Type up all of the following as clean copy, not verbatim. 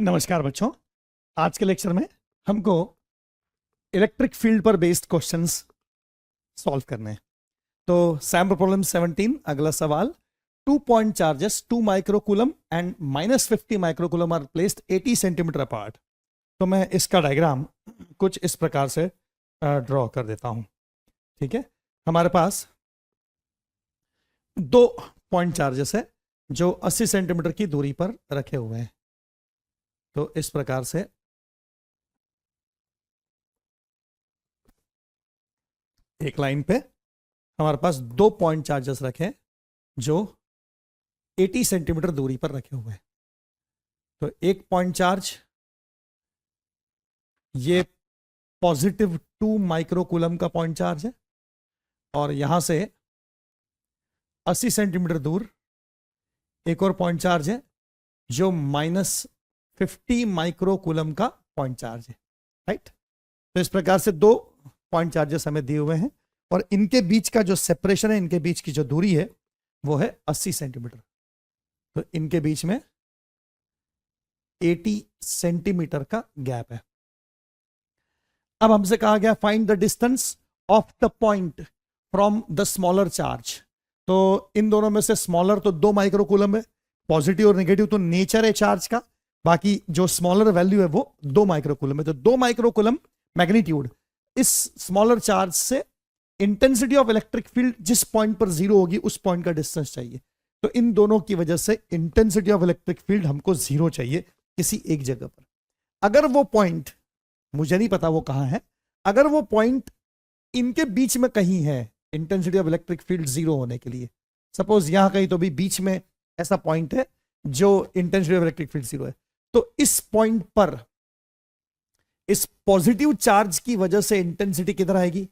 नमस्कार बच्चों। आज के लेक्चर में हमको इलेक्ट्रिक फील्ड पर बेस्ड क्वेश्चंस सॉल्व करने हैं। तो सैम्पल प्रॉब्लम 17, अगला सवाल। 2 point charges 2 microcoulomb and -50 microcoulomb are placed 80 centimetre apart. तो मैं इसका डायग्राम कुछ इस प्रकार से ड्रॉ कर देता हूं। ठीक है, हमारे पास 2 पॉइंट चार्जेस है जो 80 सेंटीमीटर की दूरी पर रखे हुए हैं। तो इस प्रकार से एक लाइन पे हमारे पास 2 पॉइंट चार्जेस रखे जो 80 सेंटीमीटर दूरी पर रखे हुए हैं। तो एक पॉइंट चार्ज ये +2 माइक्रोकूलम का पॉइंट चार्ज है और यहां से 80 सेंटीमीटर दूर एक और पॉइंट चार्ज है जो -50 माइक्रोकूलम का पॉइंट चार्ज है। राइट, तो इस प्रकार से 2 पॉइंट चार्जेस हमें दिए हुए हैं और इनके बीच का जो सेपरेशन है, इनके बीच की जो दूरी है वो है 80 सेंटीमीटर। तो इनके बीच में 80 सेंटीमीटर का गैप है। अब हमसे कहा गया find the distance of the point from the smaller charge. तो इन दोनों में से स्मॉलर तो 2 माइक्रोकूलम है, पॉजिटिव और नेगेटिव तो नेचर है चार्ज का, बाकी जो स्मॉलर वैल्यू है वो 2 माइक्रोकूलम है। तो 2 माइक्रोकूलम मैग्नीट्यूड, इस स्मॉलर चार्ज से इंटेंसिटी ऑफ इलेक्ट्रिक फील्ड जिस पॉइंट पर 0 होगी उस पॉइंट का डिस्टेंस चाहिए। तो इन दोनों की वजह से इंटेंसिटी ऑफ इलेक्ट्रिक फील्ड हमको 0 चाहिए किसी एक जगह पर। अगर वो पॉइंट, मुझे नहीं पता वो कहां है, अगर वो पॉइंट इनके बीच में कहीं है इंटेंसिटी ऑफ इलेक्ट्रिक फील्ड 0 होने के लिए, सपोज यहां कहीं तो भी बीच में ऐसा पॉइंट है जो इंटेंसिटी ऑफ इलेक्ट्रिक फील्ड 0 है, तो इस पॉइंट पर इस पॉजिटिव चार्ज की वजह से इंटेंसिटी किधर आएगी?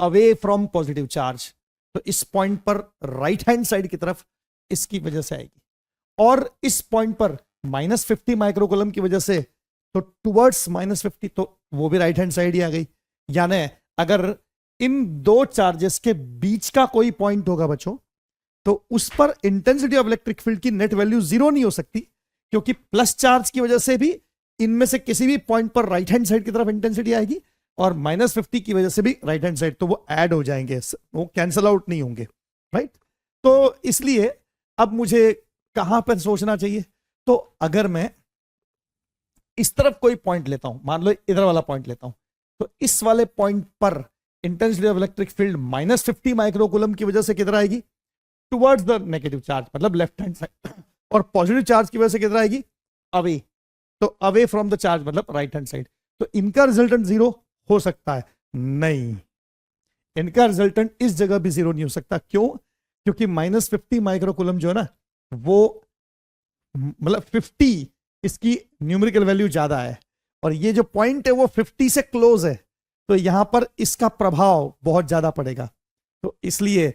Away from positive charge. तो इस पॉइंट पर राइट हैंड साइड की तरफ इसकी वजह से आएगी, और इस पॉइंट पर -50 माइक्रोकूलम की वजह से तो टुवर्ड्स -50, तो वो भी राइट हैंड साइड ही आ गई। यानी अगर इन 2 चार्जेस के बीच का कोई पॉइंट होगा बच्चों, तो उस पर इंटेंसिटी ऑफ इलेक्ट्रिक फील्ड की नेट वैल्यू 0 नहीं हो सकती, क्योंकि प्लस चार्ज की वजह से भी इनमें से किसी भी पॉइंट पर राइट हैंड साइड की तरफ इंटेंसिटी आएगी और -50 की वजह से भी राइट हैंड साइड, तो वो ऐड हो जाएंगे, वो कैंसल आउट नहीं होंगे। राइट, तो इसलिए अब मुझे कहां पर सोचना चाहिए? तो अगर मैं इस तरफ कोई पॉइंट लेता हूं, मान लो इधर वाला पॉइंट लेता हूं, तो इस वाले पॉइंट पर intensity of electric field -50 microcoulomb की वजह से किधर आएगी? टुवर्ड्स द नेगेटिव चार्ज, मतलब लेफ्ट हैंड साइड, और पॉजिटिव चार्ज की वजह से किधर आएगी? अवे। तो अवे फ्रॉम द चार्ज मतलब राइट हैंड साइड। तो इनका रिजल्टेंट 0 हो सकता है? नहीं, इनका रिजल्टेंट इस जगह भी 0 नहीं हो सकता। क्यों? क्योंकि -50 माइक्रोकूलम जो है ना, वो मतलब 50 इसकी न्यूमेरिकल वैल्यू ज्यादा है और ये जो पॉइंट है वो 50 से क्लोज है, तो यहां पर इसका प्रभाव बहुत ज्यादा पड़ेगा। तो इसलिए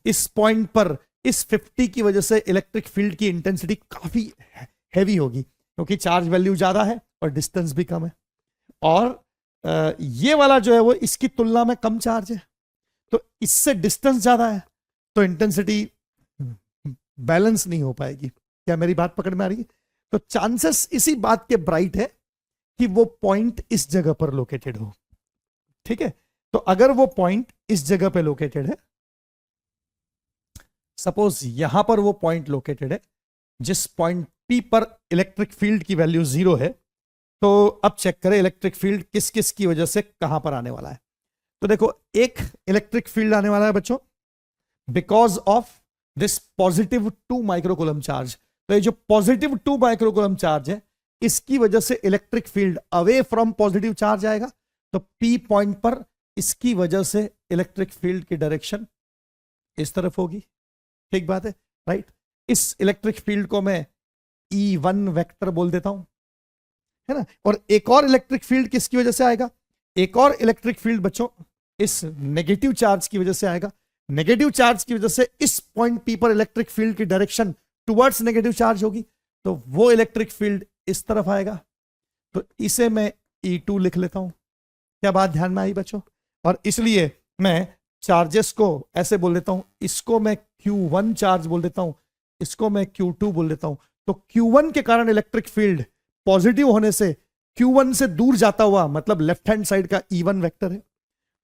इस पॉइंट पर इस 50 की वजह से इलेक्ट्रिक फील्ड की इंटेंसिटी काफी हैवी होगी, क्योंकि चार्ज वैल्यू ज्यादा है और डिस्टेंस भी कम है, और ये वाला जो है वो इसकी तुलना में कम चार्ज है, तो इससे डिस्टेंस ज्यादा है, तो इंटेंसिटी बैलेंस नहीं हो पाएगी। क्या मेरी बात पकड़ में आ रही है? तो चांसेस इसी बात के ब्राइट है कि वो पॉइंट इस जगह पर लोकेटेड हो। ठीक है, तो अगर वो पॉइंट इस जगह पे लोकेटेड है, सपोज यहां पर वो पॉइंट लोकेटेड है जिस पॉइंट P पर इलेक्ट्रिक फील्ड की वैल्यू 0 है, तो अब चेक करें इलेक्ट्रिक फील्ड किस किस की वजह से कहां पर आने वाला है। तो देखो, एक इलेक्ट्रिक फील्ड आने वाला है बच्चों because of this +2 microcoulomb charge. तो ये जो +2 माइक्रोकूलम चार्ज है, इसकी वजह से electric field away from positive charge आएगा। तो P पॉइंट पर इसकी वजह से इलेक्ट्रिक फील्ड की डायरेक्शन इस तरफ होगी। ठीक बात है, राइट। इस इलेक्ट्रिक फील्ड को मैं E1 वेक्टर बोल देता हूं, है ना। और एक और इलेक्ट्रिक फील्ड किसकी वजह से आएगा? एक और इलेक्ट्रिक फील्ड बच्चों इस नेगेटिव चार्ज की वजह से आएगा। नेगेटिव चार्ज की वजह से इस पॉइंट P पर इलेक्ट्रिक फील्ड की डायरेक्शन टुवर्ड्स नेगेटिव चार्ज होगी, तो वो इलेक्ट्रिक फील्ड इस तरफ आएगा। तो इसे मैं E2 लिख लेता हूं। क्या बात ध्यान में आई बच्चों? और इसलिए मैं चार्जेस को ऐसे बोल देता हूं, इसको मैं Q1 चार्ज बोल देता हूं, इसको मैं Q2 बोल देता हूं। तो Q1 के कारण इलेक्ट्रिक फील्ड पॉजिटिव होने से Q1 से दूर जाता हुआ मतलब लेफ्ट हैंड साइड का E1 वेक्टर है,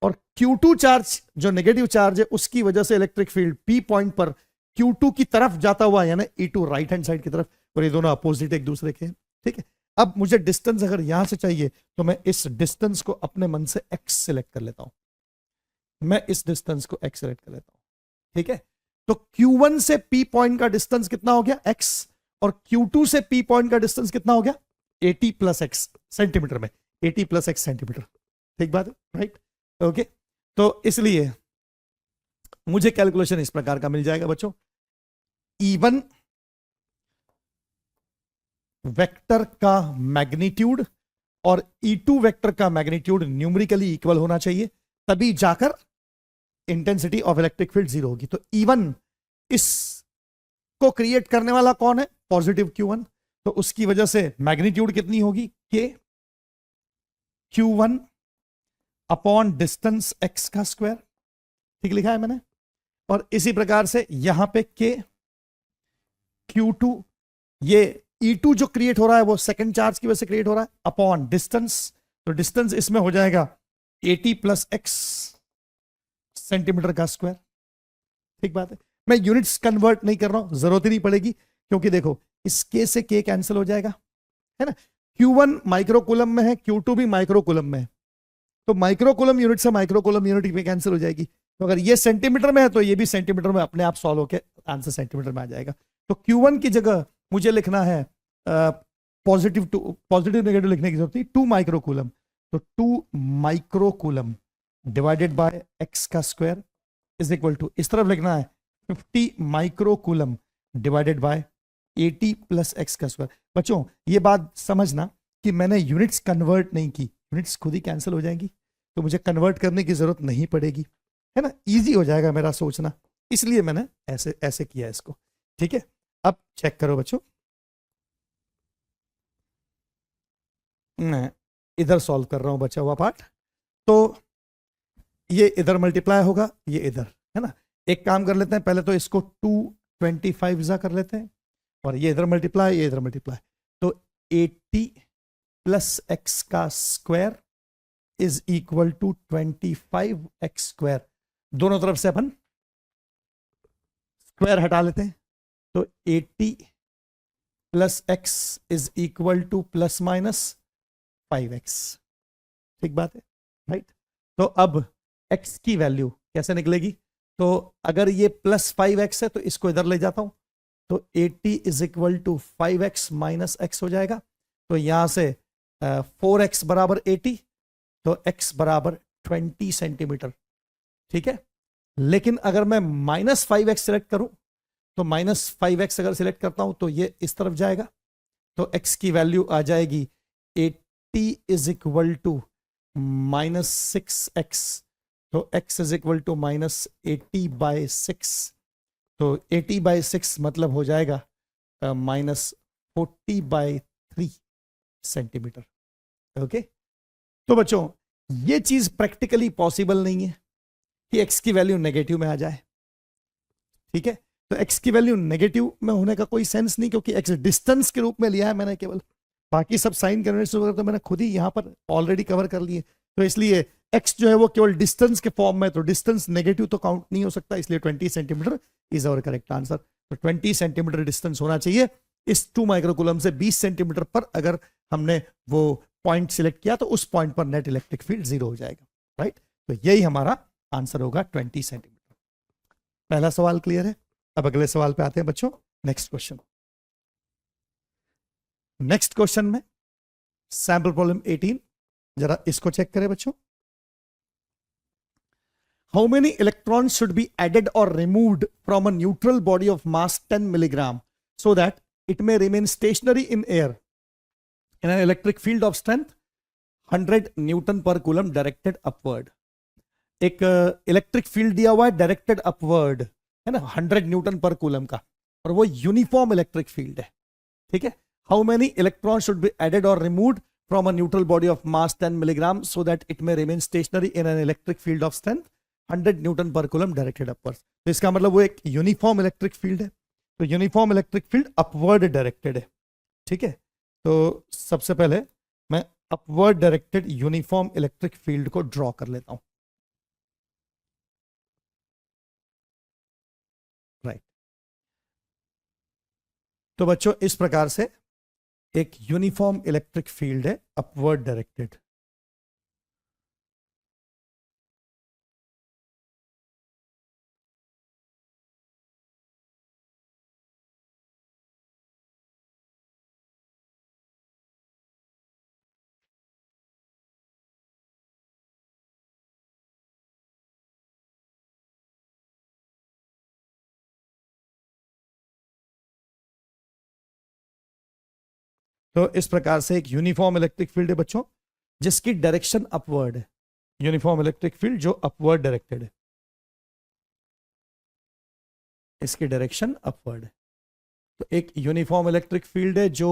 और Q2 चार्ज जो नेगेटिव चार्ज है उसकी वजह से इलेक्ट्रिक फील्ड P पॉइंट पर Q2 की तरफ जाता हुआ यानी E2 राइट हैंड साइड की तरफ, और ये दोनों अपोजिट एक दूसरे के हैं। ठीक है, अब मुझे डिस्टेंस अगर यहां से चाहिए तो मैं इस डिस्टेंस को अपने मन से x सिलेक्ट कर लेता हूं, मैं इस डिस्टेंस को x सिलेक्ट कर लेता हूं। ठीक है, तो Q1 से P पॉइंट का डिस्टेंस कितना हो गया x, और Q2 से P पॉइंट का डिस्टेंस कितना हो गया 80 प्लस x सेंटीमीटर में, 80 प्लस x सेंटीमीटर। ठीक बात है, राइट? ओके, तो इसलिए मुझे कैलकुलेशन इस प्रकार का मिल जाएगा बच्चों, E1 वेक्टर का मैग्नीट्यूड और E2 वेक्टर का मैग्नीट्यूड न्यूमेरिकली इक्वल होना चाहिए, तभी जाकर intensity of electric field zero होगी। तो E1 इस को क्रिएट करने वाला कौन है, पॉजिटिव Q1, तो उसकी वजह से मैग्नीट्यूड कितनी होगी K Q1 upon distance x का स्क्वायर। ठीक लिखा है मैंने, और इसी प्रकार से यहां पे K Q2, ये E2 जो क्रिएट हो रहा है वो सेकंड चार्ज की वजह से क्रिएट हो रहा है, अपॉन डिस्टेंस, तो डिस्टेंस इसमें हो जाएगा 80 प्लस x सेंटीमीटर का स्क्वायर। ठीक बात है, मैं यूनिट्स कन्वर्ट नहीं कर रहा हूं, जरूरत ही नहीं पड़ेगी, क्योंकि देखो इस K से K कैंसिल हो जाएगा, है ना। Q1 माइक्रोकूलम में है, Q2 भी माइक्रोकूलम में है, तो माइक्रोकूलम यूनिट से माइक्रोकूलम यूनिट में कैंसिल हो जाएगी। तो अगर ये सेंटीमीटर में है तो ये भी सेंटीमीटर में अपने आप सॉल्व होकर आंसर सेंटीमीटर में आ जाएगा। तो Q1 की जगह मुझे लिखना है पॉजिटिव नेगेटिव लिखने की जरूरत नहीं, 2 माइक्रोकूलम, तो 2 माइक्रोकूलम डिवाइडेड बाय x का स्क्वायर इज इक्वल टू, इस तरफ लिखना है 50 microcoulomb divided by 80 plus x का स्क्वायर। बच्चों ये बात समझना कि मैंने यूनिट्स कन्वर्ट नहीं की, यूनिट्स खुद ही कैंसिल हो जाएंगी, तो मुझे कन्वर्ट करने की जरूरत नहीं पड़ेगी, है ना, इजी हो जाएगा मेरा सोचना, इसलिए मैंने ऐसे ऐसे किया इसको। ठीक है, अब चेक करो बच्चों, मैं इधर सॉल्व कर रहा हूं बचा हुआ पार्ट, तो ये इधर मल्टीप्लाई होगा, ये इधर, है ना। एक काम कर लेते हैं, पहले तो इसको 225 जा कर लेते हैं, और ये इधर मल्टीप्लाई, ये इधर मल्टीप्लाई, तो 80 प्लस x का square is equal to 25x square. दोनों तरफ से अपन स्क्वायर हटा लेते हैं, तो 80 plus x is equal two plus minus 5x। ठीक बात है, राइट? तो अब x की वैल्यू कैसे निकलेगी, तो अगर ये प्लस 5x है तो इसको इधर ले जाता हूं, तो 80 is equal to 5x minus x हो जाएगा, तो यहां से 4x बराबर 80, तो x बराबर 20 सेंटीमीटर। ठीक है, लेकिन अगर मैं माइनस 5x सिलेक्ट करूं, तो माइनस 5x अगर सिलेक्ट करता हूं तो ये इस तरफ जाएगा, तो x की वैल्यू आ जाएगी 80 is equal to minus 6x, तो x is equal to minus 80 by 6, तो 80 बाय 6 मतलब हो जाएगा माइनस 40 बाय 3 सेंटीमीटर। ओके, तो बच्चों ये चीज प्रैक्टिकली पॉसिबल नहीं है कि x की वैल्यू नेगेटिव में आ जाए। ठीक है, तो x की वैल्यू नेगेटिव में होने का कोई सेंस नहीं, क्योंकि x डिस्टेंस के रूप में लिया है मैंने केवल, बाकी सब साइन कन्वेंशन वगैरह तो मैंने खुद ही यहां पर ऑलरेडी कवर कर लिए, तो इसलिए x जो है वो केवल डिस्टेंस के फॉर्म में, तो डिस्टेंस नेगेटिव तो काउंट नहीं हो सकता, इसलिए 20 centimetre is our correct answer. तो 20 सेंटीमीटर डिस्टेंस होना चाहिए इस 2 माइक्रोकूलम से 20 सेंटीमीटर पर, अगर हमने वो पॉइंट सिलेक्ट किया तो उस पॉइंट पर नेट इलेक्ट्रिक फील्ड जीरो हो जाएगा, राइट? तो यही हमारा आंसर होगा 20 सेंटीमीटर। पहला सवाल क्लियर है। अब अगले सवाल पे आते हैं बच्चों, नेक्स्ट क्वेश्चन। नेक्स्ट क्वेश्चन में सैंपल प्रॉब्लम 18, जरा इसको चेक करें बच्चों। How many electrons should be added और removed from a neutral body of mass 10 milligram so that it may remain stationary in air in an electric field of strength 100 newton per coulomb directed upward. एक electric field दिया हुआ है directed upward, है ना, 100 newton per coulomb का, और वो uniform electric field है। ठीक है, how many electron should be added और removed from a neutral body of mass 10 milligram so that it may remain stationary in an electric field of strength 100 newton per coulomb directed upward. तो इसका मतलब वो एक uniform electric field है, तो uniform electric field upward directed है। ठीक है, तो सबसे पहले मैं upward directed uniform electric field को ड्रॉ कर लेता हूं। राइट, तो बच्चों इस प्रकार से एक यूनिफॉर्म इलेक्ट्रिक फील्ड है अपवर्ड डायरेक्टेड। तो इस प्रकार से एक यूनिफॉर्म इलेक्ट्रिक फील्ड है बच्चों, जिसकी डायरेक्शन अपवर्ड है। यूनिफॉर्म इलेक्ट्रिक फील्ड जो अपवर्ड डायरेक्टेड है, इसकी डायरेक्शन अपवर्ड है। तो एक यूनिफॉर्म इलेक्ट्रिक फील्ड है जो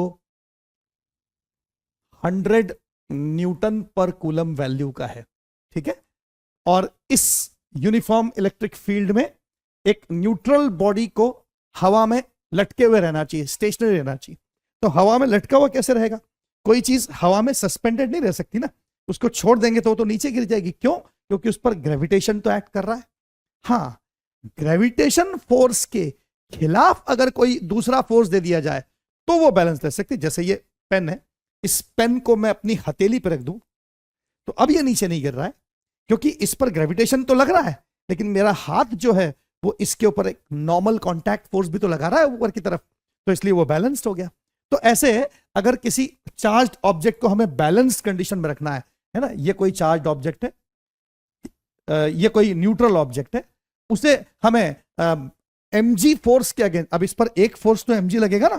100 न्यूटन पर कूलम वैल्यू का है, ठीक है। और इस यूनिफॉर्म इलेक्ट्रिक फील्ड में एक न्यूट्रल बॉडी को हवा में लटके हुए रहना चाहिए, स्टेशनरी रहना चाहिए। तो हवा में लटका हुआ कैसे रहेगा? कोई चीज हवा में सस्पेंडेड नहीं रह सकती ना, उसको छोड़ देंगे तो नीचे गिर जाएगी। क्यों? क्योंकि उस पर ग्रेविटेशन तो एक्ट कर रहा है। हाँ, ग्रेविटेशन फोर्स के खिलाफ अगर कोई दूसरा फोर्स दे दिया जाए तो वो बैलेंस ले सकती है। जैसे ये पेन है, इस पेन को मैं अपनी हथेली पर रख दूं तो अब ये नीचे नहीं गिर रहा है, क्योंकि इस पर ग्रेविटेशन तो लग रहा है, लेकिन मेरा हाथ जो है वो इसके ऊपर एक नॉर्मल कांटेक्ट फोर्स भी तो लगा रहा है ऊपर की तरफ, तो इसलिए वो बैलेंस्ड हो गया। तो ऐसे अगर किसी चार्ज्ड ऑब्जेक्ट को हमें बैलेंस्ड कंडीशन में रखना है ना, ये कोई चार्ज्ड ऑब्जेक्ट है, ये कोई न्यूट्रल ऑब्जेक्ट है, उसे हमें mg फोर्स के अगेंस्ट, अब इस पर एक फोर्स तो mg लगेगा ना,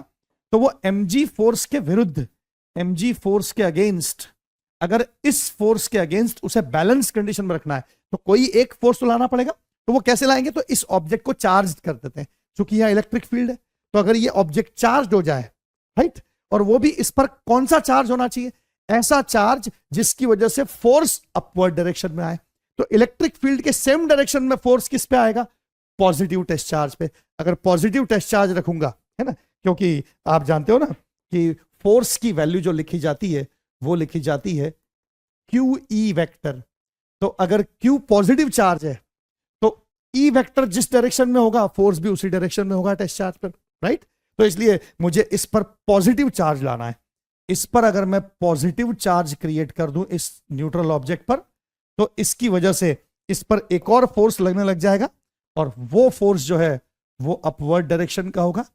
तो वो mg फोर्स के विरुद्ध, mg फोर्स के अगेंस्ट, अगर इस फोर्स के अगेंस्ट उसे बैलेंस कंडीशन में रखना है तो कोई एक फोर्स तो लाना पड़ेगा। तो वो कैसे लाएंगे? तो इस ऑब्जेक्ट को चार्ज कर देते हैं, क्योंकि यहां इलेक्ट्रिक फील्ड है। तो अगर ये ऑब्जेक्ट चार्ज हो जाए, राइट, और वो भी इस पर कौन सा चार्ज होना चाहिए? ऐसा चार्ज जिसकी वजह से फोर्स अपवर्ड डायरेक्शन में आए। तो इलेक्ट्रिक फील्ड के सेम डायरेक्शन में फोर्स किस पे आएगा? पॉजिटिव टेस्ट चार्ज पे। अगर पॉजिटिव टेस्ट चार्ज रखूंगा, है ना, क्योंकि आप जानते हो ना कि फोर्स की वैल्यू जो लिखी जाती है वो लिखी जाती है क्यू ई वेक्टर। तो अगर Q पॉजिटिव चार्ज है तो E वेक्टर जिस डायरेक्शन में होगा फोर्स भी उसी डायरेक्शन में होगा टेस्ट चार्ज पर, राइट। तो इसलिए मुझे इस पर पॉजिटिव चार्ज लाना है। इस पर अगर मैं पॉजिटिव चार्ज क्रिएट कर दूं इस न्यूट्रल ऑब्जेक्ट पर, तो इसकी वजह से इस पर एक और फोर्स लगने लग जाएगा, और वो फोर्स जो है वो अपवर्ड डायरेक्शन का होगा।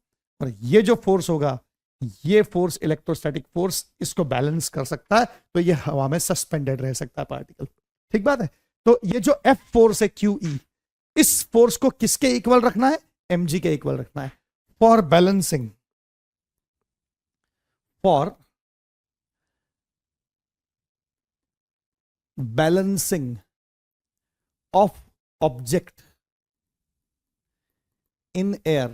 और ये जो फोर्स होगा, ये फोर्स इलेक्ट्रोस्टैटिक फोर्स इसको बैलेंस कर सकता है, तो ये हवा में सस्पेंडेड रह सकता है पार्टिकल। ठीक बात है। तो ये जो F फोर्स है QE, इस फोर्स को किसके इक्वल रखना है? mg के इक्वल रखना है। For balancing, for balancing of object in air,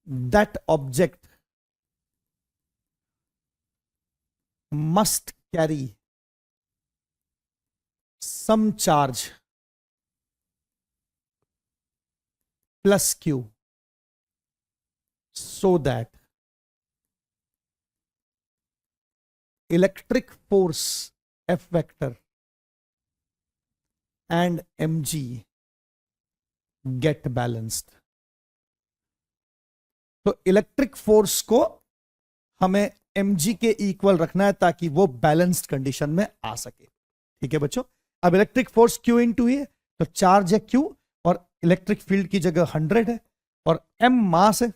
that object must carry some charge plus Q, so that electric force F vector and mg get balanced. तो electric force को हमें mg के equal रखना है ताकि वो बैलेंस्ड कंडीशन में आ सके। ठीक है बच्चों। अब इलेक्ट्रिक फोर्स Q इंटू ए, तो चार्ज है Q और इलेक्ट्रिक फील्ड की जगह 100 है, और m मास है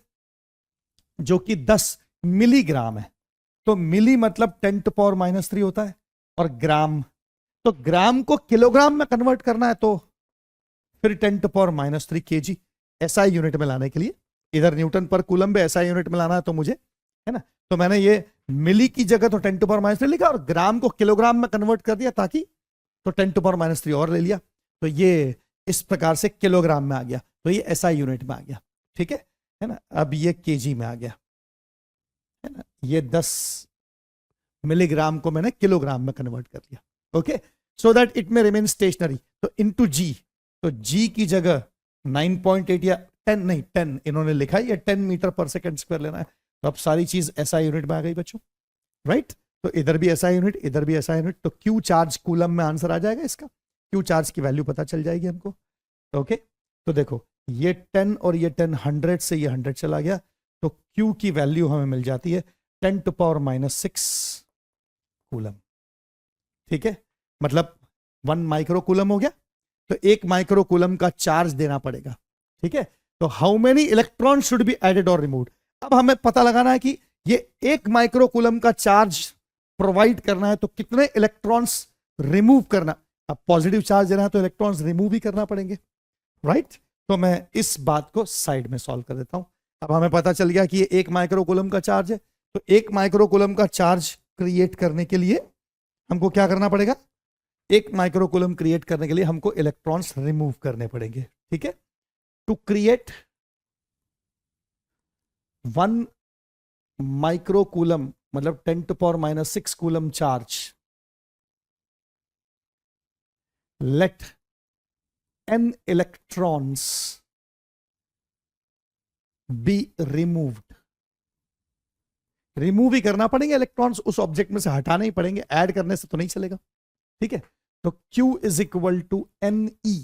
जो कि 10 मिलीग्राम है। तो मिली मतलब 10⁻³ होता है, और ग्राम, तो ग्राम को किलोग्राम में कन्वर्ट करना है तो फिर 10⁻³ kg SI यूनिट में लाने के लिए, इधर न्यूटन पर कूलम में SI यूनिट में लाना है तो मुझे, है ना, तो मैंने ये मिली की जगह तो 10⁻³ लिखा और ग्राम को किलोग्राम में कन्वर्ट कर दिया ताकि, तो 10⁻³ और ले लिया, तो ये इस प्रकार से किलोग्राम में आ गया, तो ये SI यूनिट में आ गया। ठीक है ना। अब ये kg में आ गया, है ना, ये 10 मिलीग्राम को मैंने किलोग्राम में कन्वर्ट कर दिया। ओके, सो दैट इट में रिमेन स्टेशनरी। तो इनटू जी, तो g की जगह 9.8 या 10 नहीं 10 इन्होंने लिखा है, या 10 मीटर पर सेकंड स्क्वायर लेना है, तो अब सारी चीज एसआई यूनिट में आ गई बच्चों, राइट। तो इधर भी एसआई यूनिट, इधर भी एसआई यूनिट, तो क्यू चार्ज कूलम में आंसर आ जाएगा इसका, क्यू चार्ज की वैल्यू पता चल जाएगी हमको। ओके, तो देखो ये 10 और ये 10, 100 से ये 100 चला गया, तो क्यू की वैल्यू हमें मिल जाती है 10⁻⁻6 कूलम। ठीक है, मतलब 1 माइक्रो कूलम हो गया, तो 1 माइक्रो कूलम का चार्ज देना पड़ेगा। ठीक है, तो how many electron should be added और रिमूव्ड। अब हमें पता लगाना है कि ये 1 माइक्रो कूलम का चार्ज प्रोवाइड करना है तो कितने इलेक्ट्रॉन्स रिमूव करना। अब पॉजिटिव चार्ज देना है तो इलेक्ट्रॉन्स रिमूव भी करना पड़ेंगे, राइट। तो मैं इस बात को साइड में सॉल्व कर देता हूं। अब हमें पता चल गया कि ये 1 माइक्रो कूलम का चार्ज है, तो 1 माइक्रो कूलम का चार्ज क्रिएट करने के लिए हमको क्या करना पड़ेगा, 1 माइक्रो कूलम क्रिएट करने के लिए हमको इलेक्ट्रॉन्स रिमूव करने पड़ेंगे। ठीक है, टू क्रिएट 1 माइक्रो कूलम मतलब 10⁻⁻6 coulomb charge, let n electrons be removed। Remove ही करना पड़ेंगे इलेक्ट्रॉन्स, उस ऑब्जेक्ट में से हटाने ही पड़ेंगे, ऐड करने से तो नहीं चलेगा। ठीक है, तो Q is equal to NE,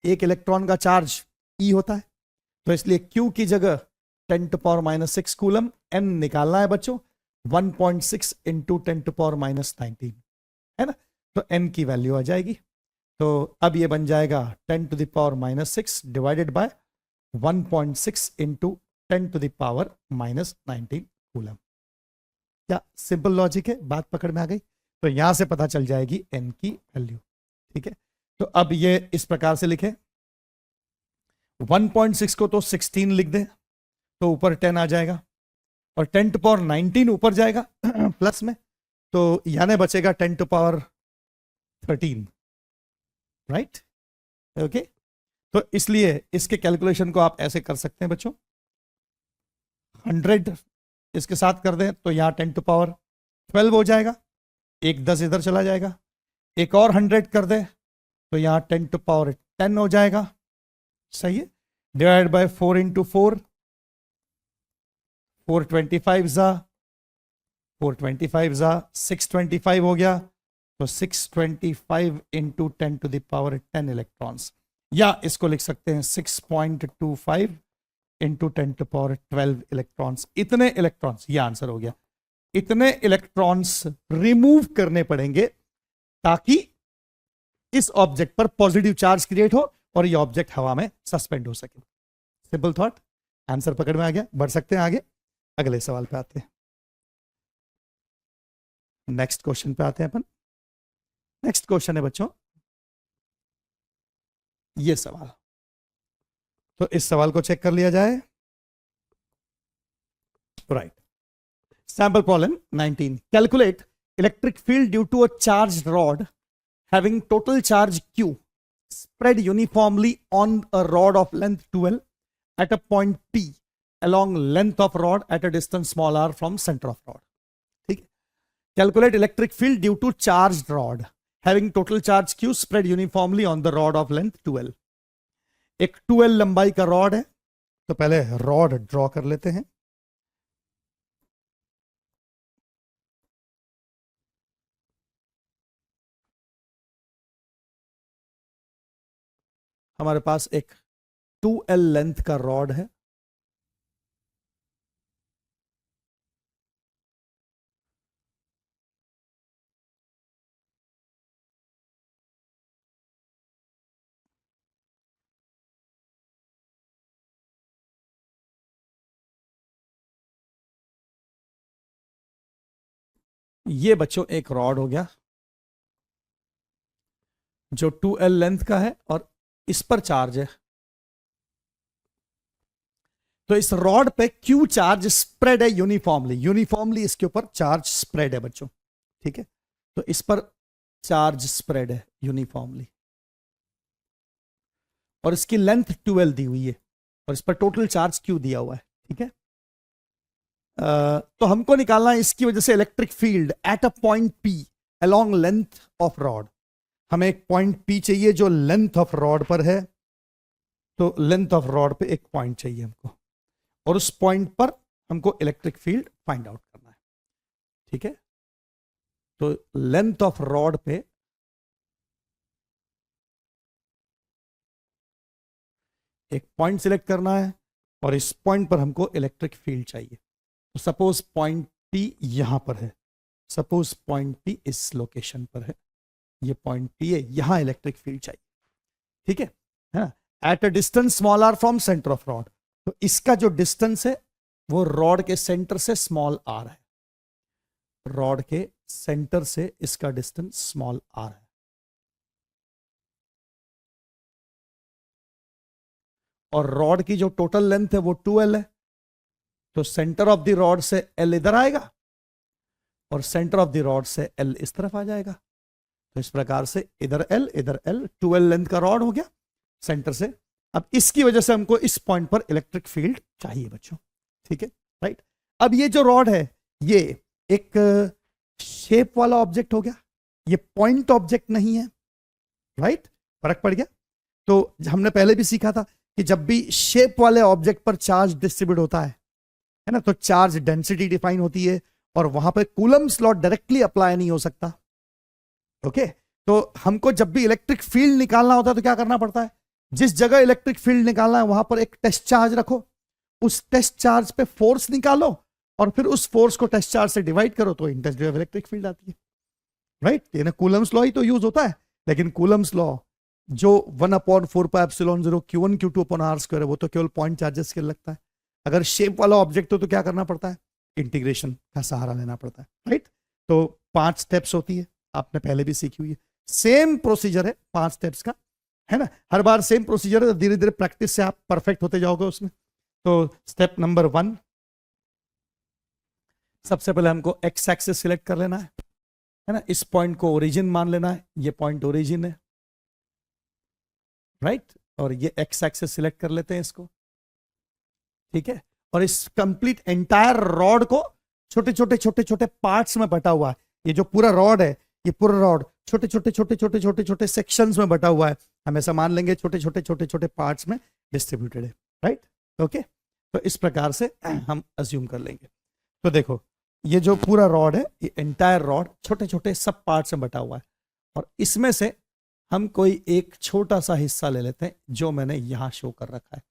एक इलेक्ट्रॉन का चार्ज E होता है, तो इसलिए Q की जगह 10⁻⁻6 कूलम, N निकालना है बच्चों 1.6 इंटू 10⁻⁻19 है ना, तो N की वैल्यू आ जाएगी। तो अब ये बन जाएगा 10⁻⁻6 डिवाइडेड बाय 1.6 इंटू 10⁻⁻19 कूलम। क्या सिंपल लॉजिक है, बात पकड़ में आ गई। तो यहां से पता चल जाएगी n की वैल्यू। ठीक है, तो अब ये इस प्रकार से लिखे, 1.6 को तो 16 लिख दें तो ऊपर 10 आ जाएगा, और 10⁻19 ऊपर जाएगा प्लस में, तो यानी बचेगा 10⁻13, राइट। ओके, तो इसलिए इसके कैलकुलेशन को आप ऐसे कर सकते हैं बच्चों, 100 इसके साथ कर दें तो यहां 10⁻12 हो जाएगा, एक 10 इधर चला जाएगा, एक और 100 कर दे तो यहां 10⁻10 हो जाएगा, सही है। डिवाइड बाय 4 इंटू 4, 425 जा 425 जा 625 हो गया, तो 625 इंटू 10⁻10 इलेक्ट्रॉन्स, या इसको लिख सकते हैं 6.25 इंटू 10⁻12 इलेक्ट्रॉन्स। इतने इलेक्ट्रॉन्स, ये आंसर हो गया, इतने इलेक्ट्रॉन्स रिमूव करने पड़ेंगे ताकि इस ऑब्जेक्ट पर पॉजिटिव चार्ज क्रिएट हो और ये ऑब्जेक्ट हवा में सस्पेंड हो सके। सिंपल थॉट, आंसर पकड़ में आ गया। बढ़ सकते हैं आगे, अगले सवाल पे आते हैं, नेक्स्ट क्वेश्चन पे आते हैं अपन। नेक्स्ट क्वेश्चन है बच्चों ये सवाल, तो इस सवाल को चेक कर लिया जाए, right. Sample problem 19, calculate electric field due to a charged rod having total charge Q spread uniformly on a rod of length 12 at a point P along length of rod at a distance small r from center of rod। ठीक है, calculate electric field due to charged rod having total charge Q spread uniformly on the rod of length 12। एक 12 लंबाई का rod है, तो पहले rod draw कर लेते हैं। हमारे पास एक 2L लेंथ का रॉड है, ये बच्चों एक रॉड हो गया जो 2L लेंथ का है और इस पर चार्ज है, तो इस रॉड पे Q चार्ज स्प्रेड है यूनिफॉर्मली, यूनिफॉर्मली इसके ऊपर चार्ज स्प्रेड है बच्चों। ठीक है, तो इस पर चार्ज स्प्रेड है यूनिफॉर्मली और इसकी लेंथ 12 दी हुई है और इस पर टोटल चार्ज Q दिया हुआ है। ठीक है, तो हमको निकालना है इसकी वजह से electric field at a point P along length of rod. हमें एक पॉइंट P चाहिए जो लेंथ ऑफ रॉड पर है, तो लेंथ ऑफ रॉड पे एक पॉइंट चाहिए हमको, और उस पॉइंट पर हमको इलेक्ट्रिक फील्ड फाइंड आउट करना है। ठीक है, तो लेंथ ऑफ रॉड पे एक पॉइंट सिलेक्ट करना है और इस पॉइंट पर हमको इलेक्ट्रिक फील्ड चाहिए। तो सपोज पॉइंट पी यहां पर है, सपोज पॉइंट पी इस लोकेशन पर है, ये पॉइंट पी है, यहां इलेक्ट्रिक फील्ड चाहिए। ठीक है ना, at a distance small r from centre of rod. तो इसका जो डिस्टेंस है वो रॉड के सेंटर से स्मॉल आर है, रॉड के सेंटर से इसका डिस्टेंस स्मॉल आर है। और रॉड की जो टोटल लेंथ है वो 2L है, तो सेंटर ऑफ द रॉड से L इधर आएगा और सेंटर ऑफ द रॉड से L इस तरफ आ जाएगा। तो इस प्रकार से इधर L 2L लेंथ का रॉड हो गया सेंटर से। अब इसकी वजह से हमको इस पॉइंट पर इलेक्ट्रिक फील्ड चाहिए बच्चों। ठीक है, राइट। अब ये जो रॉड है ये एक शेप वाला ऑब्जेक्ट हो गया, ये पॉइंट ऑब्जेक्ट नहीं है, राइट। फर्क पड़ गया। तो हमने पहले भी सीखा था कि जब भी शेप वाले ऑब्जेक्ट पर चार्ज डिस्ट्रीब्यूट होता है ना, तो चार्ज डेंसिटी डिफाइन होती है और वहां पे कूलम्स लॉ डायरेक्टली अप्लाई नहीं हो सकता। ओके, तो हमको जब भी इलेक्ट्रिक फील्ड निकालना होता है तो क्या करना पड़ता है, जिस जगह इलेक्ट्रिक फील्ड निकालना है वहां पर एक टेस्ट चार्ज रखो, उस टेस्ट चार्ज पे फोर्स निकालो और फिर उस फोर्स को टेस्ट चार्ज से डिवाइड करो तो इंटेंसिटी ऑफ इलेक्ट्रिक फील्ड आती है, राइट। कूलम्स लॉ ही तो यूज होता है, लेकिन कूलम्स लॉ जो 1/4πε0 Q1 Q2/r² है वो तो केवल पॉइंट चार्जेस के लिए लगता है। अगर शेप वाला ऑब्जेक्ट हो तो क्या करना पड़ता है, इंटीग्रेशन का सहारा लेना पड़ता है, राइट। तो 5 स्टेप्स होती है, आपने पहले भी सीखी हुई है। सेम प्रोसीजर है 5 स्टेप्स का, है ना, हर बार सेम प्रोसीजर है। तो धीरे धीरे प्रैक्टिस से आप परफेक्ट होते जाओगे उसमें। तो स्टेप नंबर 1, सबसे पहले हमको एक्स एक्सिस सिलेक्ट कर लेना है ना, इस पॉइंट को ओरिजिन मान लेना है, ये पॉइंट ओरिजिन है, राइट। और ये एक्स एक्सिस सिलेक्ट कर लेते हैं इसको, ठीक है। और इस कंप्लीट एंटायर रॉड को छोटे छोटे छोटे छोटे पार्ट्स में बटा हुआ है, ये जो पूरा रॉड है, ये पूरा रॉड छोटे छोटे छोटे छोटे छोटे छोटे सेक्शंस में बटा हुआ है, हम ऐसा मान लेंगे छोटे छोटे छोटे छोटे पार्ट्स में डिस्ट्रीब्यूटेड है, राइट। ओके, तो इस प्रकार से हम अज्यूम कर लेंगे। तो देखो ये जो पूरा रॉड है, ये एंटायर रॉड छोटे छोटे सब पार्ट्स में बटा हुआ है और इसमें से हम कोई एक छोटा सा हिस्सा ले लेते हैं जो मैंने यहां शो कर रखा है,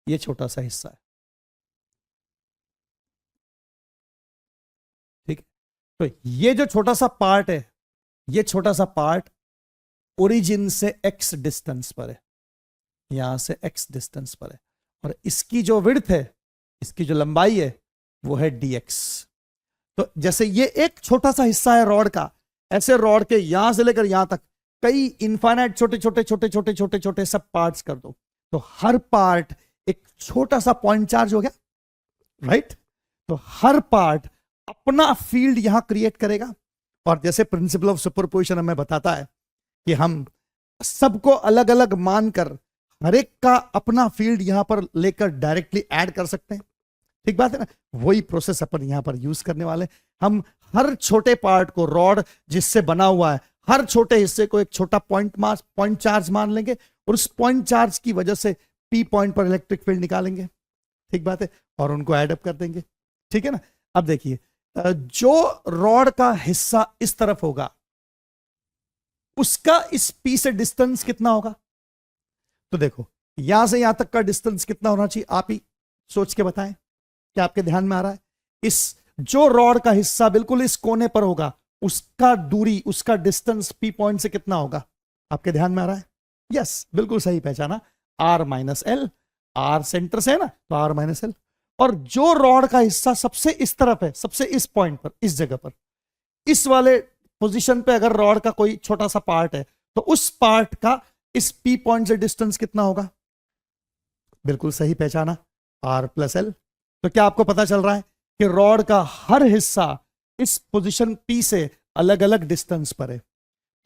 ये छोटा सा हिस्सा है, ठीक है। तो ये जो छोटा सा पार्ट है, ये छोटा सा पार्ट ओरिजिन से x डिस्टेंस पर है, यहां से x डिस्टेंस पर है, और इसकी जो विड्थ है, इसकी जो लंबाई है वो है dx। तो जैसे ये एक छोटा सा हिस्सा है रॉड का, ऐसे रॉड के यहां से लेकर यहां तक कई इनफाइनाइट छोटे छोटे छोटे छोटे छोटे छोटे सब पार्ट्स कर दो, तो हर पार्ट एक छोटा सा पॉइंट चार्ज हो गया, राइट। तो हर पार्ट अपना फील्ड यहां क्रिएट करेगा। और जैसे प्रिंसिपल ऑफ सुपरपोजिशन हमें बताता है कि हम सबको अलग अलग मानकर हर एक का अपना फील्ड यहां पर लेकर डायरेक्टली ऐड कर सकते हैं, ठीक बात है ना। वही प्रोसेस अपन यहां पर यूज करने वाले। हम हर छोटे पार्ट को, रॉड जिससे बना हुआ है, हर छोटे हिस्से को एक छोटा पॉइंट चार्ज मान लेंगे और उस पॉइंट चार्ज की वजह से पी पॉइंट पर इलेक्ट्रिक फील्ड निकालेंगे, ठीक बात है, और उनको ऐड अप कर देंगे, ठीक है ना। अब देखिए जो रॉड का हिस्सा इस तरफ होगा उसका इस पी से डिस्टेंस कितना होगा। तो देखो यहां से यहां तक का डिस्टेंस कितना होना चाहिए, आप ही सोच के बताएं, क्या आपके ध्यान में आ रहा है। इस जो रॉड का हिस्सा बिल्कुल इस कोने पर होगा उसका दूरी, उसका डिस्टेंस पी पॉइंट से कितना होगा, आपके ध्यान में आ रहा है। यस, बिल्कुल सही पहचाना, r-l। r सेंटर से है ना, तो r-l। और जो रॉड का हिस्सा सबसे इस तरफ है, सबसे इस पॉइंट पर, इस जगह पर, इस वाले पोजीशन पे अगर रॉड का कोई छोटा सा पार्ट है तो उस पार्ट का इस पी पॉइंट से डिस्टेंस कितना होगा, बिल्कुल सही पहचाना, r+l। तो क्या आपको पता चल रहा है कि रॉड का हर हिस्सा इस पोजीशन P से अलग अलग डिस्टेंस पर है।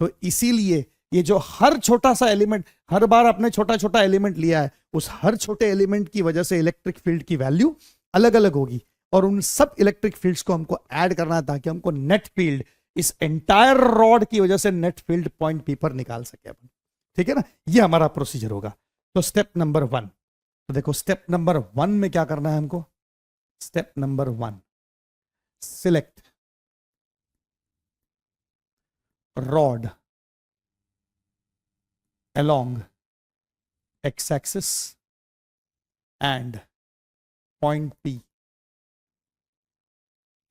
तो इसीलिए ये जो हर छोटा सा एलिमेंट, हर बार अपने छोटा छोटा एलिमेंट लिया है, उस हर छोटे एलिमेंट की वजह से इलेक्ट्रिक फील्ड की वैल्यू अलग अलग होगी और उन सब इलेक्ट्रिक फील्ड्स को हमको ऐड करना है ताकि हमको नेट फील्ड इस एंटायर रॉड की वजह से नेट फील्ड पॉइंट P पर निकाल सके अपन, ठीक है ना। ये हमारा प्रोसीजर होगा। तो स्टेप नंबर 1, तो देखो स्टेप नंबर 1 में क्या करना है हमको, Step number 1, select rod along x-axis and point P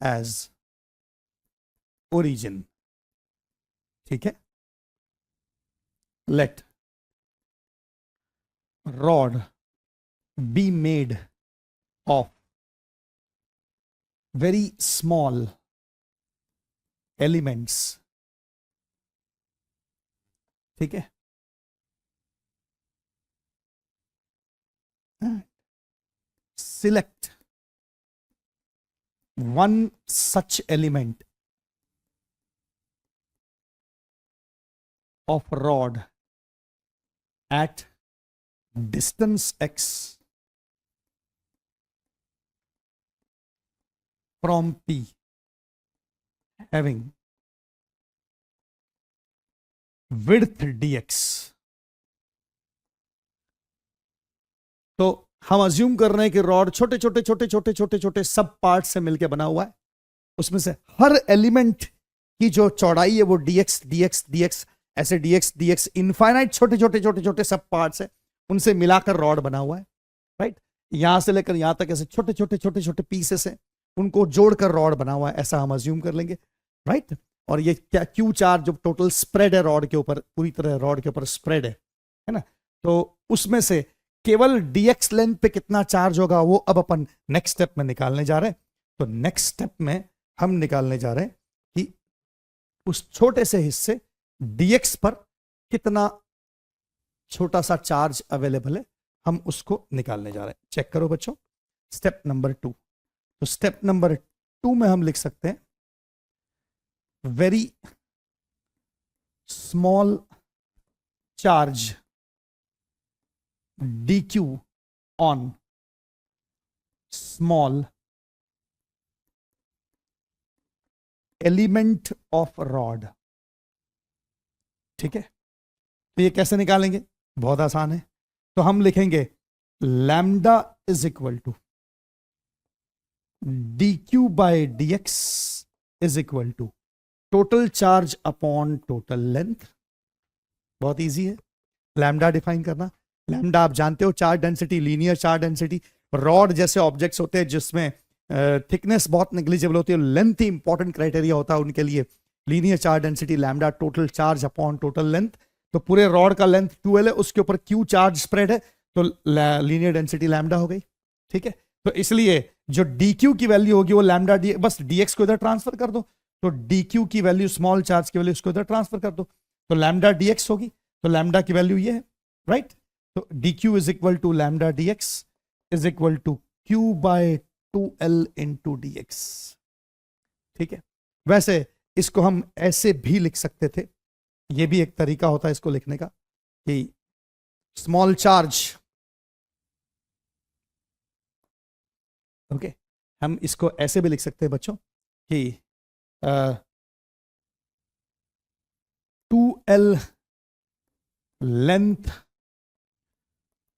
as origin. ठीक है, let rod be made of very small elements. ठीक है, select one such element of rod at distance x from P having width dx. तो हम assume कर रहे हैं कि रॉड छोटे छोटे छोटे छोटे छोटे छोटे सब पार्ट से मिलकर बना हुआ है, उसमें से हर एलिमेंट की जो चौड़ाई है वो dx dx dx ऐसे dx dx इनफाइनाइट छोटे छोटे छोटे छोटे सब पार्ट्स है, उनसे मिलाकर रॉड बना हुआ है, राइट। यहां से लेकर यहां तक ऐसे छोटे छोटे छोटे छोटे पीसेस हैं, उनको जोड़कर रॉड बना हुआ है, ऐसा हम अज्यूम कर लेंगे, राइट। और ये क्या क्यू चार्ज जो टोटल स्प्रेड है रॉड के ऊपर, पूरी तरह रॉड के ऊपर स्प्रेड है ना, तो उसमें से केवल dx लेंथ पे कितना चार्ज होगा वो अब अपन नेक्स्ट स्टेप में निकालने जा रहे हैं। तो नेक्स्ट स्टेप में हम निकालने जा रहे हैं कि उस छोटे से हिस्से dx पर कितना छोटा सा चार्ज अवेलेबल है, हम उसको निकालने जा रहे हैं। चेक करो बच्चों, स्टेप नंबर 2। तो स्टेप नंबर 2 में हम लिख सकते हैं very small charge dq on small element of rod। ठीक है, तो ये कैसे निकालेंगे, बहुत आसान है। तो हम लिखेंगे lambda is equal to dq by dx is equal to total charge upon total length. बहुत इजी है लैम्डा डिफाइन करना। लैम्डा आप जानते हो charge density, linear charge density. Rod जैसे ऑब्जेक्ट्स होते हैं जिसमें थिकनेस बहुत नेग्लिजिबल होती है, लेंथ ही इंपॉर्टेंट क्राइटेरिया होता है उनके लिए। Linear charge density lambda total charge upon total length. तो पूरे रॉड का लेंथ 2l है, उसके ऊपर क्यू चार्ज स्प्रेड है, तो लीनियर डेंसिटी लैम्डा हो गई। ठीक है, तो इसलिए जो dq की वैल्यू होगी वो लैम्डा डी, बस dx को इधर ट्रांसफर कर दो, तो dq की वैल्यू स्मॉल चार्ज की वैल्यू इसको इधर ट्रांसफर कर दो, तो लैम्डा dx होगी। तो लैम्डा की वैल्यू ये है, राइट। तो dq is equal to lambda dx is equal to q by 2l into dx। ठीक है, वैसे इसको हम ऐसे भी लिख सकते थे, ये भी एक तरीका होता है इसको लिखने का कि स्मॉल चार्ज, ओके, हम इसको ऐसे भी लिख सकते हैं बच्चों कि 2l length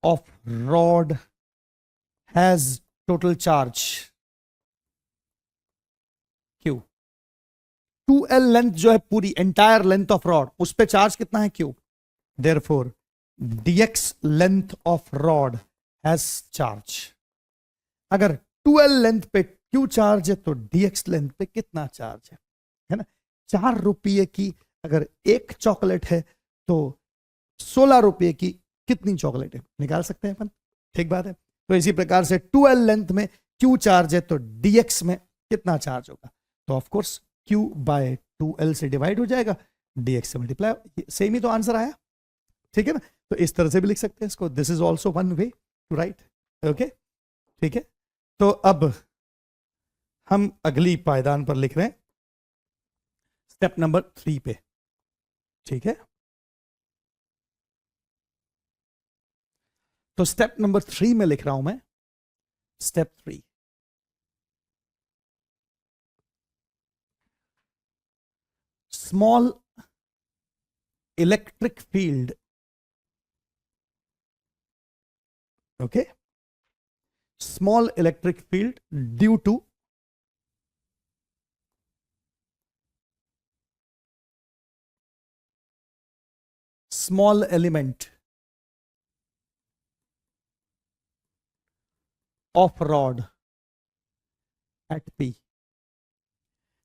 of rod has total charge q। 2l length जो है पूरी एंटायर लेंथ ऑफ रॉड, उस पे चार्ज कितना है q। therefore dx length of rod has charge. अगर 2l लेंथ पे q चार्ज है तो dx लेंथ पे कितना चार्ज है ना। 4 रुपये की अगर एक चॉकलेट है तो 16 रुपये की कितनी चॉकलेट है निकाल सकते हैं अपन, ठीक बात है। तो इसी प्रकार से 2l लेंथ में q चार्ज है तो dx में कितना चार्ज होगा, तो of course q by 2l से डिवाइड हो जाएगा, dx से मल्टीप्लाई, सेम ही तो आंसर आया। ठीक है ना, तो इस तरह से भी लिख सकते हैं इसको, this is also one way to write. Okay, ठीक है, तो अब हम अगली पायदान पर लिख रहे हैं स्टेप नंबर 3 पे। ठीक है, तो स्टेप नंबर 3 में लिख रहा हूं मैं, step 3 small electric field, okay, small electric field due to small element of rod at P.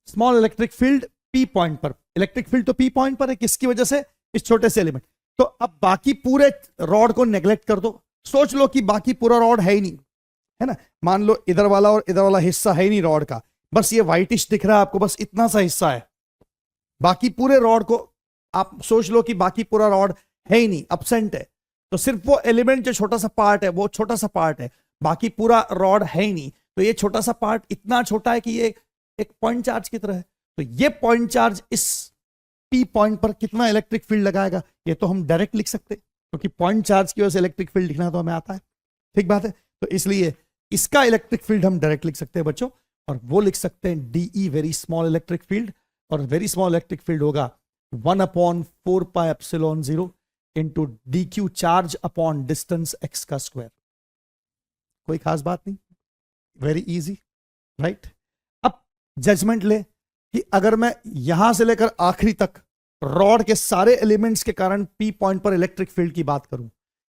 Small electric field P point पर, इलेक्ट्रिक फील्ड तो P पॉइंट पर है, किसकी वजह से? इस छोटे से एलिमेंट। तो अब बाकी पूरे रॉड को नेग्लेक्ट कर दो, सोच लो कि बाकी पूरा रॉड है ही नहीं, है ना, मान लो इधर वाला और इधर वाला हिस्सा है ही नहीं रॉड का, बस ये व्हाइटिश दिख रहा है आपको, बस इतना सा हिस्सा है, बाकी पूरे रॉड को आप सोच लो कि बाकी पूरा रॉड है ही नहीं, अब्सेंट है, तो सिर्फ वो एलिमेंट जो छोटा सा पार्ट है, वो छोटा सा पार्ट है, बाकी पूरा रॉड है ही नहीं। तो ये छोटा सा पार्ट इतना छोटा है कि ये एक पॉइंट चार्ज की तरह है। तो ये पॉइंट चार्ज इस P पॉइंट पर कितना इलेक्ट्रिक फील्ड लगाएगा, ये तो हम डायरेक्ट लिख सकते हैं, क्योंकि पॉइंट चार्ज की वजह से इलेक्ट्रिक फील्ड लिखना तो हमें आता है, ठीक बात है। तो इसलिए इसका इलेक्ट्रिक फील्ड हम डायरेक्ट लिख सकते हैं बच्चों, और वो लिख सकते हैं DE, very small electric field, और वेरी स्मॉल इलेक्ट्रिक फील्ड होगा 1/4πε0 into DQ, charge upon distance x का स्क्वायर। कोई खास बात नहीं, वेरी इजी, राइट। अब जजमेंट ले कि अगर मैं यहां से लेकर आखिरी तक रॉड के सारे एलिमेंट्स के कारण P पॉइंट पर इलेक्ट्रिक फील्ड की बात करूं,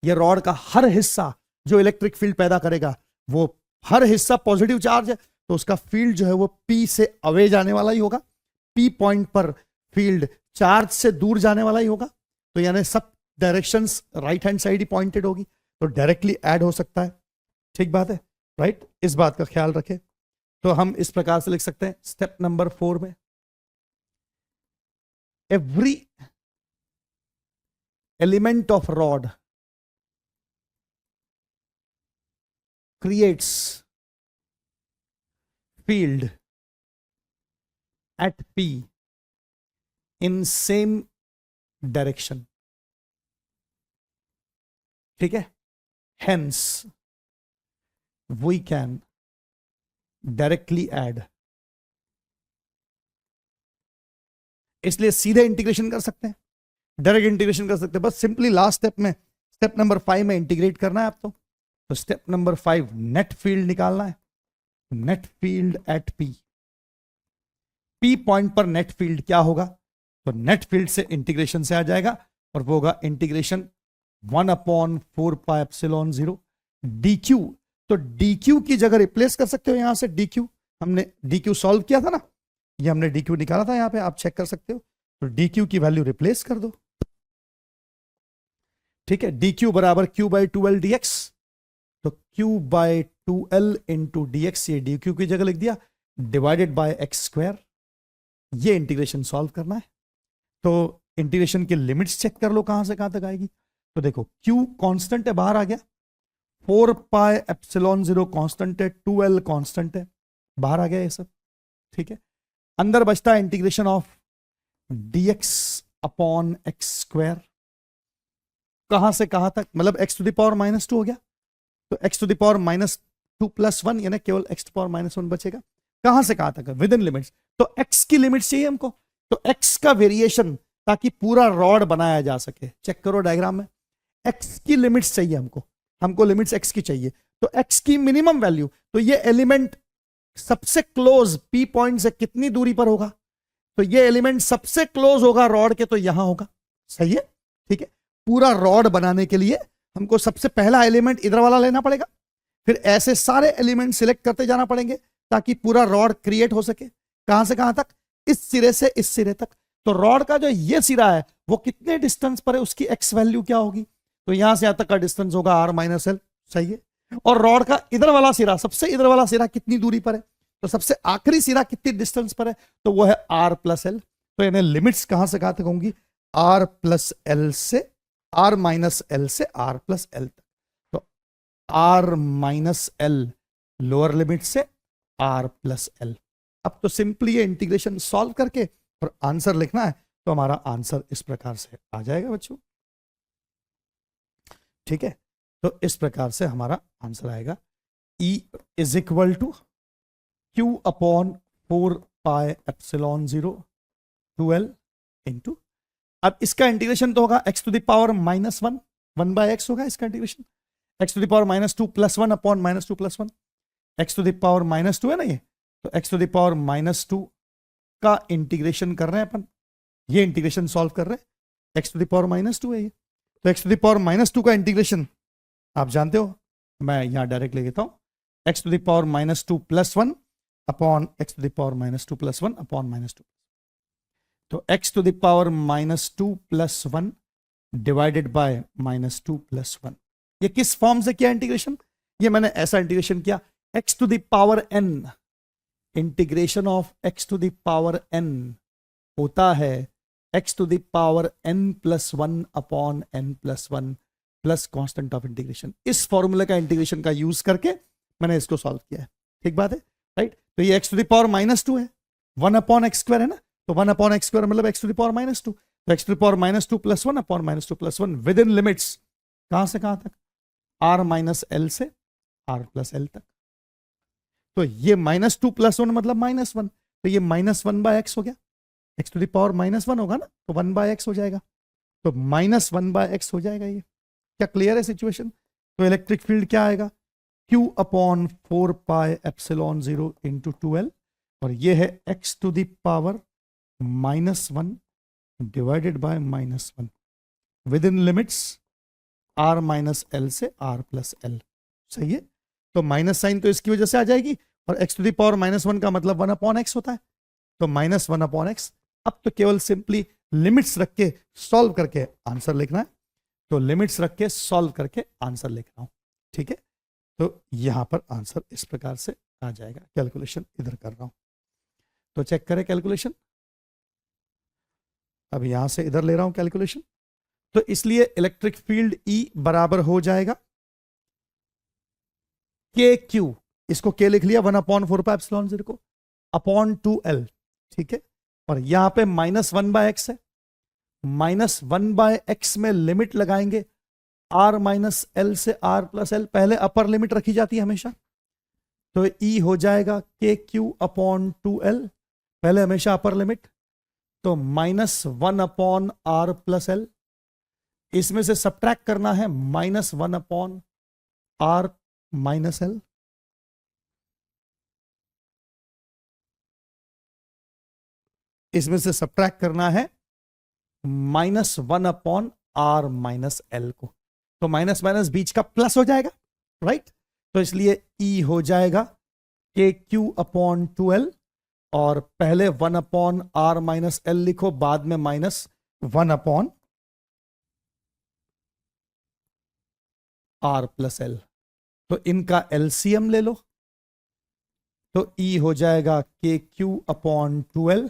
यह रॉड का हर हिस्सा जो इलेक्ट्रिक फील्ड पैदा करेगा, वो हर हिस्सा पॉजिटिव चार्ज है, तो उसका फील्ड जो है वो P से अवे जाने वाला ही होगा, P पॉइंट पर फील्ड चार्ज से दूर जाने वाला ही होगा, तो यानी सब डायरेक्शंस राइट हैंड साइड ही पॉइंटेड होगी, तो डायरेक्टली ऐड हो सकता है, ठीक बात है, राइट। इस बात का ख्याल रखें। तो हम इस प्रकार से लिख सकते हैं स्टेप नंबर 4 में, every element of rod creates field at P in same direction, ठीक है, hence we can directly add, इसलिए सीधे इंटीग्रेशन कर सकते हैं, डायरेक्ट इंटीग्रेशन कर सकते हैं, बस सिंपली लास्ट स्टेप में, स्टेप नंबर 5 में इंटीग्रेट करना है आपको। तो स्टेप नंबर 5, नेट फील्ड निकालना है, net field at P, P point पर नेट फील्ड क्या होगा, तो नेट फील्ड से इंटीग्रेशन से आ जाएगा, और वो होगा इंटीग्रेशन 1/4πε0 DQ। तो DQ की जगह रिप्लेस कर सकते हो यहां से, DQ हमने DQ सॉल्व किया था ना, ये हमने DQ निकाला था, यहां पे आप चेक कर सकते हो, तो DQ की वैल्यू रिप्लेस कर दो, ठीक है, DQ बराबर Q/2L dx, तो Q/2L इंटू dx, ये DQ की जगह लिख दिया, डिवाइडेड बाय x², ये इंटीग्रेशन सॉल्व करना है। तो इंटीग्रेशन के लिमिट्स चेक कर लो कहां से कहां तक आएगी, तो देखो Q कांस्टेंट है, बाहर आ गया, 4πε0 कांस्टेंट है, 2L कांस्टेंट है, बाहर आ गया ये सब, ठीक है। अंदर बचता है integration of dx upon x², कहां से कहां तक, मतलब x⁻⁻² हो गया, तो x⁻⁻² + 1 यानी केवल x⁻⁻1 बचेगा, कहां से कहां तक, विद इन लिमिट्स। तो x की लिमिट्स चाहिए हमको, तो x का वेरिएशन ताकि पूरा रॉड बनाया जा सके, चेक करो डायग्राम में, x की लिमिट्स चाहिए हमको लिमिट्स x की चाहिए, तो x की मिनिमम वैल्यू, तो ये एलिमेंट सबसे क्लोज P पॉइंट से कितनी दूरी पर होगा, तो ये एलिमेंट सबसे क्लोज होगा रॉड के, तो यहां होगा, सही है, ठीक है। पूरा रॉड बनाने के लिए हमको सबसे पहला एलिमेंट इधर वाला लेना पड़ेगा, फिर ऐसे सारे एलिमेंट सिलेक्ट करते जाना पड़ेंगे ताकि पूरा रॉड क्रिएट हो सके, कहां से कहां तक, इस सिरे से इस सिरे तक। तो रॉड का जो ये सिरा है वो कितने डिस्टेंस पर है, उसकी x वैल्यू क्या होगी, तो यहां से यहां तक का डिस्टेंस होगा r-l, सही है। और रॉड का इधर वाला सिरा, सबसे इधर वाला सिरा कितनी दूरी पर है, तो सबसे आखिरी सिरा कितनी डिस्टेंस पर है, तो वो है r+l। तो यानी लिमिट्स कहां से कहां तक होंगी, r+l से r-l से r+l तक, तो r-l लोअर लिमिट से r+l। अब तो सिंपली ये इंटीग्रेशन सॉल्व करके और आंसर लिखना है, तो हमारा आंसर इस प्रकार से आ जाएगा बच्चों, ठीक है। तो इस प्रकार से हमारा आंसर आएगा, E = Q/4πε0 2L इंटू, अब इसका इंटीग्रेशन तो होगा x⁻⁻1 1/x होगा इसका integration, x to the power -2 + 1 upon -2 + 1, x to the power -2 है ना ये, तो एक्स टू द पावर -2 का इंटीग्रेशन कर रहे हैं अपन, ये इंटीग्रेशन सॉल्व कर रहे हैं, एक्स टू द पावर -2 है ये, तो एक्स टू द पावर -2 का इंटीग्रेशन आप जानते हो, मैं यहां डायरेक्ट ले लेता हूं, x to the power -2 + 1 upon x to the power -2 + 1 upon -2, तो x to the power -2 + 1 divided by -2 + 1, ये किस फॉर्म से किया इंटीग्रेशन, ये मैंने ऐसा इंटीग्रेशन किया, x to the power n, integration of x to the power n होता है x to the power n + 1 upon n + 1 plus constant of integration. इस फॉर्मूले का इंटीग्रेशन का यूज करके मैंने इसको सॉल्व किया है, ठीक बात है, राइट। तो ये x टू द पावर -2 है, 1 अपॉन x² है ना, तो 1 अपॉन x² मतलब x टू द पावर -2, तो x to the power -2 + 1 upon -2 + 1 within limits, कहां से कहां तक, r - l से r + l तक, तो ये -2 + 1 मतलब -1, तो ये -1/x हो गया, x टू द पावर -1 होगा ना, तो 1/x हो जाएगा, तो -1/x हो जाएगा ये, क्या क्लियर है सिचुएशन। तो इलेक्ट्रिक फील्ड क्या आएगा, q अपॉन 4πε0 इंटू 2l, और ये है x to the power -1 divided by -1 within limits r - l से r + l, सही है। तो माइनस साइन तो इसकी वजह से आ जाएगी, और x टू द पावर -1 का मतलब 1 अपॉन x होता है, तो -1 अपॉन x। अब तो केवल सिंपली लिमिट्स रख के सॉल्व करके आंसर लिखना है, तो लिमिट्स रख के सॉल्व करके आंसर लिख रहा हूं, ठीक है। तो यहां पर आंसर इस प्रकार से आ जाएगा, कैलकुलेशन इधर कर रहा हूं, तो चेक करें कैलकुलेशन, अब यहां से इधर ले रहा हूं कैलकुलेशन, तो इसलिए इलेक्ट्रिक फील्ड E बराबर हो जाएगा KQ, इसको K लिख लिया 1 अपॉन 4πε0 को अपॉन 2l, ठीक है, और यहां पे -1/x है, -1/x में लिमिट लगाएंगे r - l से r + l, पहले अपर लिमिट रखी जाती है हमेशा, तो E हो जाएगा KQ अपॉन 2l, पहले हमेशा अपर लिमिट, तो -1 अपॉन r + l, इसमें से सब्ट्रैक्ट करना है -1 अपॉन r - l, इसमें से सब्ट्रैक्ट करना है -1 अपॉन r - l को, तो माइनस माइनस बीच का प्लस हो जाएगा, राइट। तो इसलिए E हो जाएगा KQ अपॉन 2l, और पहले 1 अपॉन r - l लिखो, बाद में -1 अपॉन r + l, तो इनका LCM ले लो, तो E हो जाएगा KQ अपॉन 2l,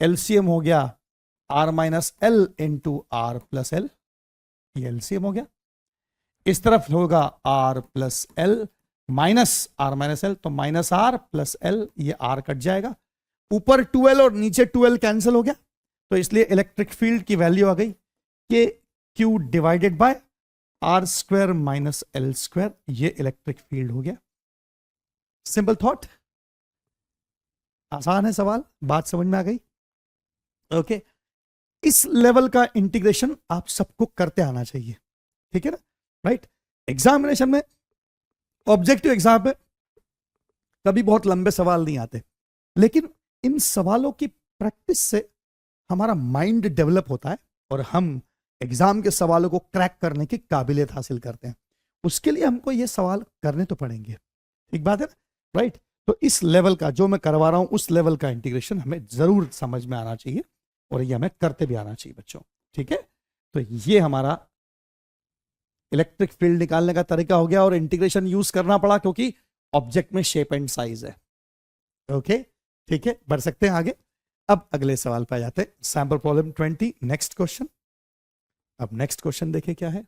LCM हो गया r - l into r + l, ये LCM हो गया, इस तरफ होगा r + l minus r - l, तो -r + l, ये r कट जाएगा, ऊपर 2l और नीचे 2l कैंसिल हो गया, तो इसलिए इलेक्ट्रिक फील्ड की वैल्यू आ गई KQ divided by r² - l², ये इलेक्ट्रिक फील्ड हो गया। सिंपल थॉट, आसान है सवाल, बात समझ में आ गई, ओके। इस लेवल का इंटीग्रेशन आप सबको करते आना चाहिए, ठीक है ना, राइट। एग्जामिनेशन में, ऑब्जेक्टिव एग्जाम में कभी बहुत लंबे सवाल नहीं आते, लेकिन इन सवालों की प्रैक्टिस से हमारा माइंड डेवलप होता है और हम एग्जाम के सवालों को क्रैक करने की काबिलियत हासिल करते हैं। उसके लिए हमको ये सवाल करने तो पड़ेंगे, ठीक बात है, राइट। तो इस लेवल का जो मैं करवा रहा हूं, उस लेवल का इंटीग्रेशन हमें जरूर समझ में आना चाहिए, और ये हमें करते भी आना चाहिए बच्चों, ठीक है। तो ये हमारा इलेक्ट्रिक फील्ड निकालने का तरीका हो गया, और इंटीग्रेशन यूज करना पड़ा क्योंकि ऑब्जेक्ट में शेप एंड साइज है, ओके, ठीक है। बढ़ सकते हैं आगे, अब अगले सवाल पे आ जाते हैं, सैंपल प्रॉब्लम 20, नेक्स्ट क्वेश्चन। अब नेक्स्ट क्वेश्चन देखें क्या है,